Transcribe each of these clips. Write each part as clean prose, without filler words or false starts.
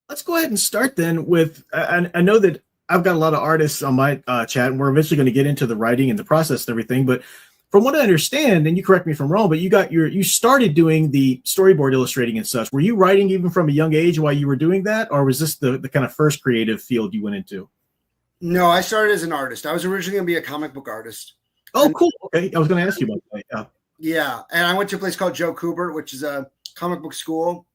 Let's go ahead and start then with, I know that I've got a lot of artists on my chat, and we're eventually going to get into the writing and the process and everything. But from what I understand, and you correct me if I'm wrong, but you started doing the storyboard illustrating and such. Were you writing even from a young age while you were doing that, or was this the kind of first creative field you went into? No, I started as an artist. I was originally going to be a comic book artist. Oh, cool. Okay, I was going to ask you about that. Yeah. Yeah, and I went to a place called Joe Kubert, which is a comic book school.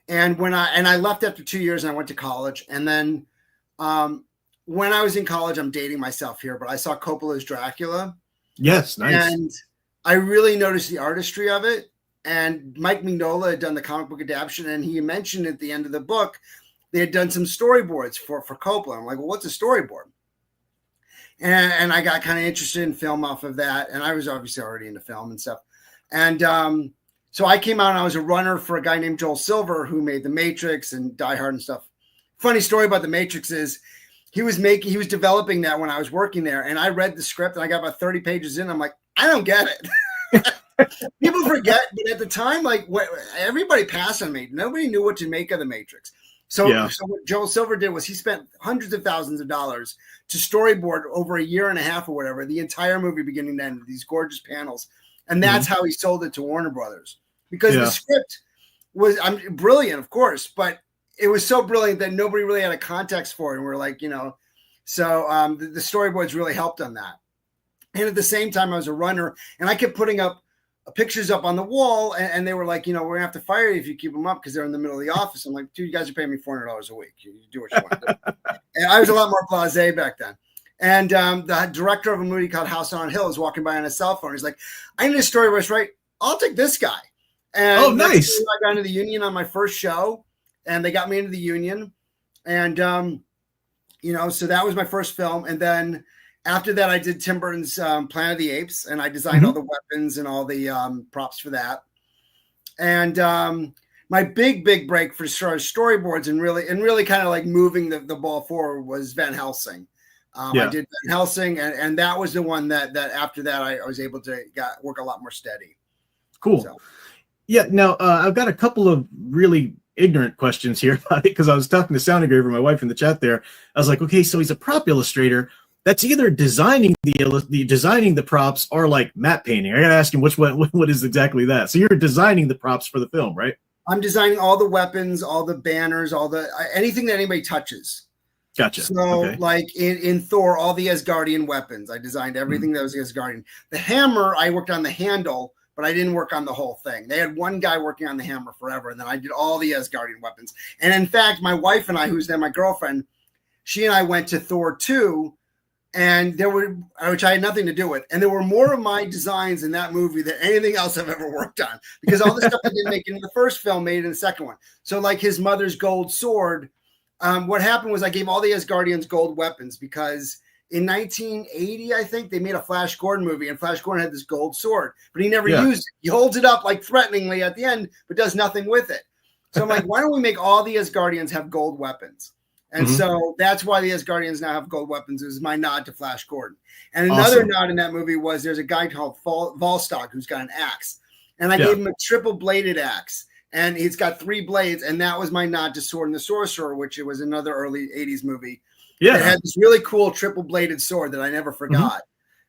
And I left after 2 years, and I went to college. And then when I was in college, I'm dating myself here, but I saw Coppola's Dracula. Yes, nice. And I really noticed the artistry of it. And Mike Mignola had done the comic book adaptation, and he mentioned at the end of the book they had done some storyboards for Coppola. I'm like, well, what's a storyboard? And I got kind of interested in film off of that. And I was obviously already into film and stuff. And so I came out and I was a runner for a guy named Joel Silver who made The Matrix and Die Hard and stuff. Funny story about The Matrix is he was developing that when I was working there. And I read the script and I got about 30 pages in. I'm like, I don't get it. People forget, but at the time, everybody passed on me. Nobody knew what to make of The Matrix. So what Joel Silver did was he spent hundreds of thousands of dollars to storyboard over a year and a half or whatever, the entire movie beginning to end with these gorgeous panels. And that's how he sold it to Warner Brothers, because the script was brilliant, of course, but it was so brilliant that nobody really had a context for it. And we're like, so the storyboards really helped on that. And at the same time, I was a runner and I kept putting up pictures up on the wall, and they were like, we're gonna have to fire you if you keep them up because they're in the middle of the office. I'm like, dude, you guys are paying me $400 a week. You do what you want to do. And I was a lot more blasé back then. And the director of a movie called House on Hill is walking by on his cell phone. He's like, I need a storyboard, right? I'll take this guy. And nice. I got into the union on my first show, and they got me into the union. And so that was my first film. And then after that, I did Tim Burton's Planet of the Apes, and I designed all the weapons and all the props for that. And my big break for storyboards and really kind of like moving the ball forward was Van Helsing. I did Van Helsing, and that was the one that after that I was able to work a lot more steady. Cool. So. Yeah. Now I've got a couple of really ignorant questions here about it because I was talking to Sound Engraver, my wife, in the chat there. I was like, okay, so he's a prop illustrator. That's either designing the props or like matte painting. I got to ask him what is exactly that. So you're designing the props for the film, right? I'm designing all the weapons, all the banners, anything that anybody touches. Gotcha. So like in Thor, all the Asgardian weapons, I designed everything that was Asgardian. The hammer, I worked on the handle, but I didn't work on the whole thing. They had one guy working on the hammer forever, and then I did all the Asgardian weapons. And in fact, my wife and I, who's then my girlfriend, she and I went to Thor 2, and which I had nothing to do with. And there were more of my designs in that movie than anything else I've ever worked on, because all the stuff I didn't make in the first film made it in the second one. So like his mother's gold sword, what happened was I gave all the Asgardians gold weapons because in 1980, I think, they made a Flash Gordon movie, and Flash Gordon had this gold sword, but he never used it. He holds it up like threateningly at the end, but does nothing with it. So I'm like, why don't we make all the Asgardians have gold weapons? And so that's why the Asgardians now have gold weapons. It was my nod to Flash Gordon. And another nod in that movie was there's a guy called Volstagg who's got an axe. And I gave him a triple-bladed axe. And he's got 3 blades. And that was my nod to Sword and the Sorcerer, which it was another early 80s movie. Yeah. It had this really cool triple-bladed sword that I never forgot.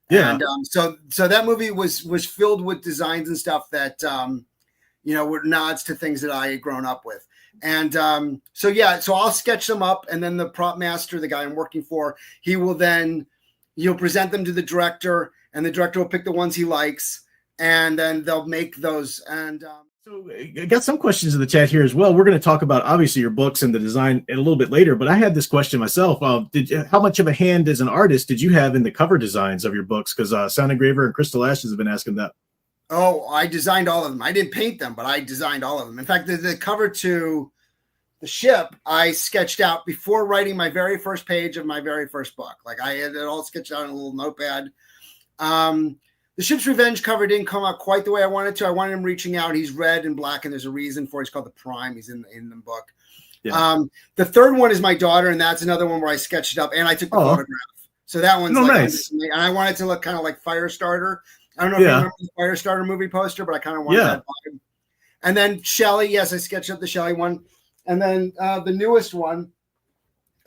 Yeah. And so that movie was filled with designs and stuff that, were nods to things that I had grown up with. And so I'll sketch them up, and then the prop master, the guy I'm working for, he'll present them to the director, and the director will pick the ones he likes, and then they'll make those. And so I got some questions in the chat here as well. We're going to talk about obviously your books and the design a little bit later, but I had this question myself. How much of a hand as an artist did you have in the cover designs of your books? Because Sound Engraver and Crystal Ashes have been asking that. Oh, I designed all of them. I didn't paint them, but I designed all of them. In fact, the cover to the ship, I sketched out before writing my very first page of my very first book. Like I had it all sketched out in a little notepad. The Ship's Revenge cover didn't come out quite the way I wanted to. I wanted him reaching out. He's red and black, and there's a reason for it. He's called the Prime. He's in the book. Yeah. The third one is my daughter, and that's another one where I sketched it up, and I took the photograph. So that one's nice. And I wanted to look kind of like Firestarter. I don't know if you remember the Firestarter movie poster, but I kind of wanted that vibe. And then Shelley, yes, I sketched up the Shelley one. And then the newest one,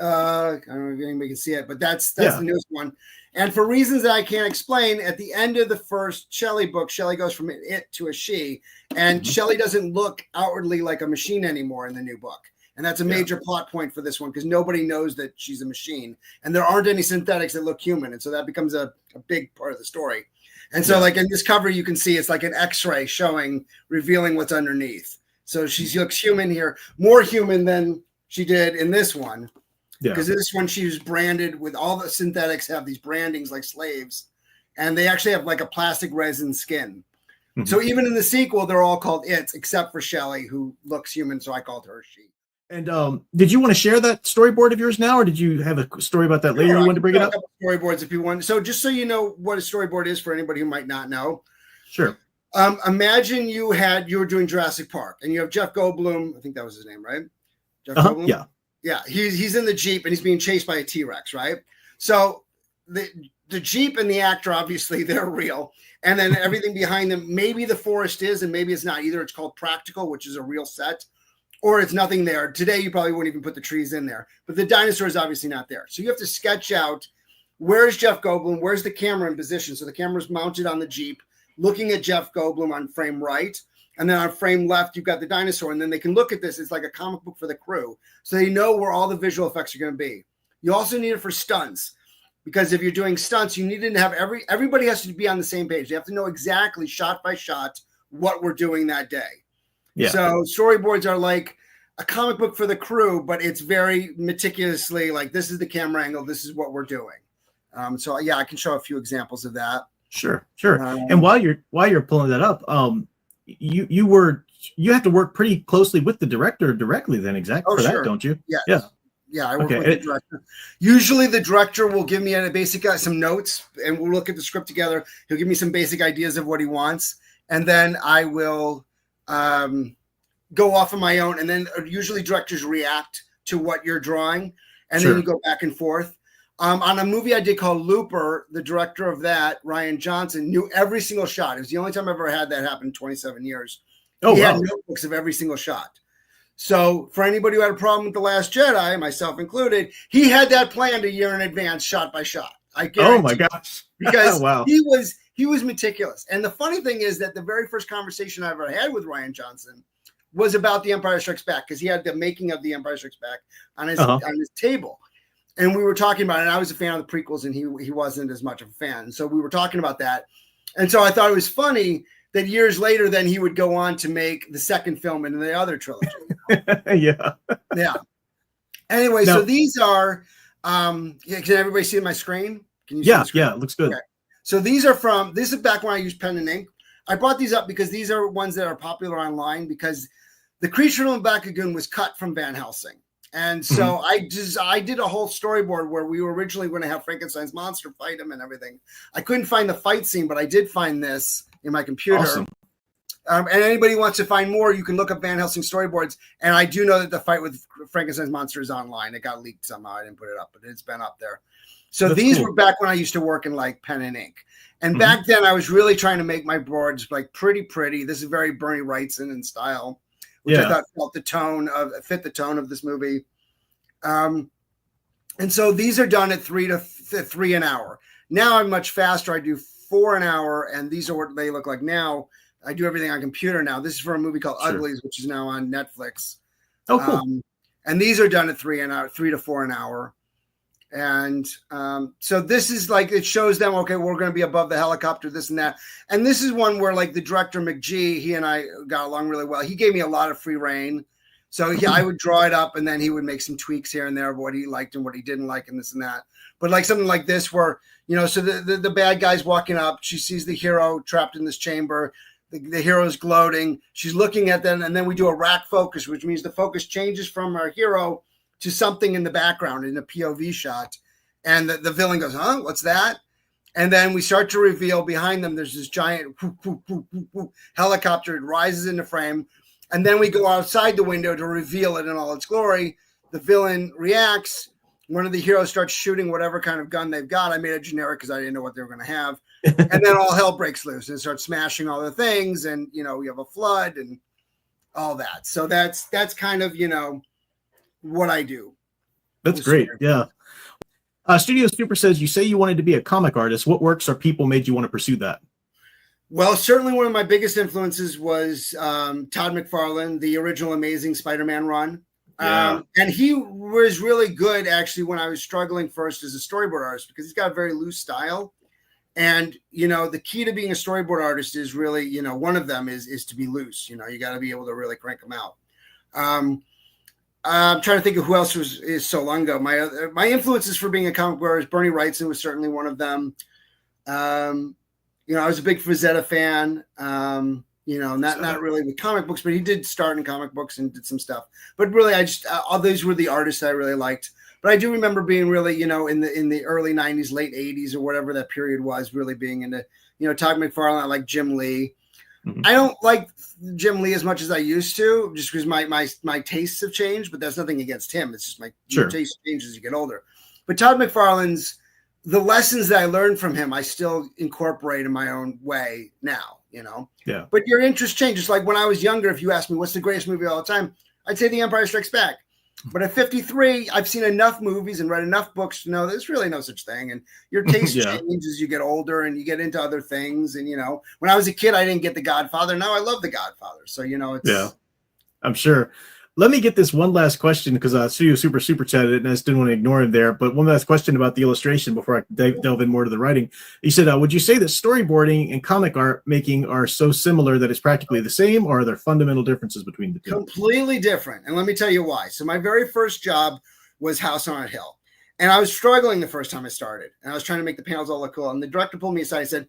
I don't know if anybody can see it, but that's the newest one. And for reasons that I can't explain, at the end of the first Shelley book, Shelley goes from it to a she, and Shelley doesn't look outwardly like a machine anymore in the new book. And that's a major plot point for this one because nobody knows that she's a machine, and there aren't any synthetics that look human. And so that becomes a big part of the story. And so like in this cover, you can see it's like an X-ray revealing what's underneath. So she looks human here, more human than she did in this one. Because this one, she was branded with all the synthetics have these brandings like slaves, and they actually have like a plastic resin skin. Mm-hmm. So even in the sequel, they're all called It's, except for Shelley, who looks human. So I called her she. And did you want to share that storyboard of yours now, or did you have a story about that later? You wanted to bring it up? Storyboards, if you want. So just so you know what a storyboard is for anybody who might not know. Sure. Imagine you were doing Jurassic Park, and you have Jeff Goldblum. I think that was his name, right? Jeff Goldblum? Yeah. Yeah, he's in the Jeep and he's being chased by a T-Rex, right? So the Jeep and the actor, obviously, they're real. And then everything behind them, maybe the forest is and maybe it's not. Either it's called practical, which is a real set, or it's nothing there. Today, you probably wouldn't even put the trees in there. But the dinosaur is obviously not there. So you have to sketch out where's Jeff Goldblum, where's the camera in position. So the camera's mounted on the Jeep, looking at Jeff Goldblum on frame right. And then on frame left, you've got the dinosaur. And then they can look at this. It's like a comic book for the crew. So they know where all the visual effects are going to be. You also need it for stunts. Because if you're doing stunts, you need to have everybody has to be on the same page. They have to know exactly shot by shot what we're doing that day. Yeah. So storyboards are like a comic book for the crew, but it's very meticulously like, this is the camera angle. This is what we're doing. So yeah, I can show a few examples of that. Sure. And while you're pulling that up, you have to work pretty closely with the director directly then for that, don't you? Yes. Yeah, I work with the director. Usually the director will give me some notes and we'll look at the script together. He'll give me some basic ideas of what he wants. And then I will go off on my own. And then usually directors react to what you're drawing. And then you go back and forth. On a movie I did called Looper, the director of that, Ryan Johnson, knew every single shot. It was the only time I've ever had that happen in 27 years. He had notebooks of every single shot. So for anybody who had a problem with The Last Jedi, myself included, he had that planned a year in advance, shot by shot. I guarantee. Oh my gosh. Because he was meticulous. And the funny thing is that the very first conversation I ever had with Ryan Johnson was about The Empire Strikes Back, because he had the making of The Empire Strikes Back on his table. And we were talking about it, and I was a fan of the prequels, and he wasn't as much of a fan. So we were talking about that. And so I thought it was funny that years later, then he would go on to make the second film in the other trilogy. Yeah. Anyway, so these are, can everybody see my screen? Can you see the screen? Yeah, it looks good. Okay. So these are this is back when I used pen and ink. I brought these up because these are ones that are popular online, because the creature on Bakagoon was cut from Van Helsing. And so I did a whole storyboard where we were originally going to have Frankenstein's monster fight him and everything. I couldn't find the fight scene, but I did find this in my computer. Awesome. And anybody wants to find more, you can look up Van Helsing storyboards. And I do know that the fight with Frankenstein's monster is online. It got leaked somehow. I didn't put it up, but it's been up there. So these were back when I used to work in like pen and ink. And back then I was really trying to make my boards like pretty. This is very Bernie Wrightson in style, which I thought fit the tone of this movie. And so these are done at 3 an hour. Now I'm much faster. I do 4 an hour, and these are what they look like now. I do everything on computer now. This is for a movie called Uglies, which is now on Netflix. Oh, cool. And these are done at 3 to 4 an hour. And so this is like, it shows them, okay, we're going to be above the helicopter, this and that. And this is one where like the director McGee, he and I got along really well. He gave me a lot of free reign. So I would draw it up, and then he would make some tweaks here and there of what he liked and what he didn't like and this and that. But like something like this where, so the bad guy's walking up, she sees the hero trapped in this chamber. The hero's gloating. She's looking at them, and then we do a rack focus, which means the focus changes from our hero to something in the background in a POV shot. And the villain goes, huh, what's that? And then we start to reveal behind them, there's this giant helicopter. It rises into frame. And then we go outside the window to reveal it in all its glory. The villain reacts. One of the heroes starts shooting whatever kind of gun they've got. I made it generic because I didn't know what they were going to have. And then all hell breaks loose and starts smashing all the things. And, we have a flood. And all that. So that's kind of, what I do. That's great. Yeah. Studio Super says, you say you wanted to be a comic artist. What works or people made you want to pursue that? Well, certainly one of my biggest influences was Todd McFarlane, the original Amazing Spider-Man run. Yeah. And he was really good, actually, when I was struggling first as a storyboard artist, because he's got a very loose style. And, the key to being a storyboard artist is really, one of them is to be loose. You got to be able to really crank them out. I'm trying to think of who else is so long ago. My influences for being a comic book artist, Bernie Wrightson was certainly one of them. I was a big Frazetta fan. Not really with comic books, but he did start in comic books and did some stuff. But really, all those were the artists I really liked. But I do remember being really, in the early 90s, late 80s, or whatever that period was, really being into, Todd McFarlane. I like Jim Lee. Mm-hmm. I don't like Jim Lee as much as I used to, just because my tastes have changed. But that's nothing against him. It's just my taste changes as you get older. But Todd McFarlane's, the lessons that I learned from him, I still incorporate in my own way now. Yeah. But your interest changes. Like when I was younger, if you asked me what's the greatest movie of all time, I'd say The Empire Strikes Back. But at 53, I've seen enough movies and read enough books to know there's really no such thing. And your taste changes as you get older and you get into other things. And, when I was a kid, I didn't get The Godfather. Now I love The Godfather. So, it's. I'm sure. Let me get this one last question because Studio Super chatted it and I just didn't want to ignore him there. But one last question about the illustration before I delve in more to the writing. He said, would you say that storyboarding and comic art making are so similar that it's practically the same, or are there fundamental differences between the two? Completely different. And let me tell you why. So my very first job was House on a Hill. And I was struggling the first time I started. And I was trying to make the panels all look cool. And the director pulled me aside and said,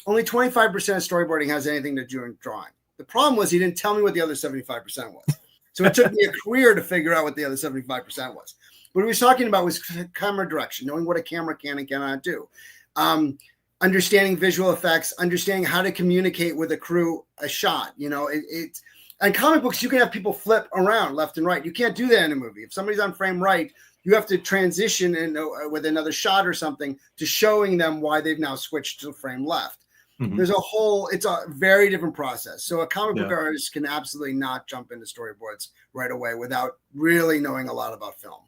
only 25% of storyboarding has anything to do with drawing. The problem was he didn't tell me what the other 75% was. So it took me a career to figure out what the other 75% was. What he was talking about was camera direction, knowing what a camera can and cannot do, understanding visual effects, understanding how to communicate with a crew a shot. And comic books, you can have people flip around left and right. You can't do that in a movie. If somebody's on frame right, you have to transition with another shot or something to showing them why they've now switched to frame left. Mm-hmm. It's a very different process. So a comic book artist can absolutely not jump into storyboards right away without really knowing a lot about film.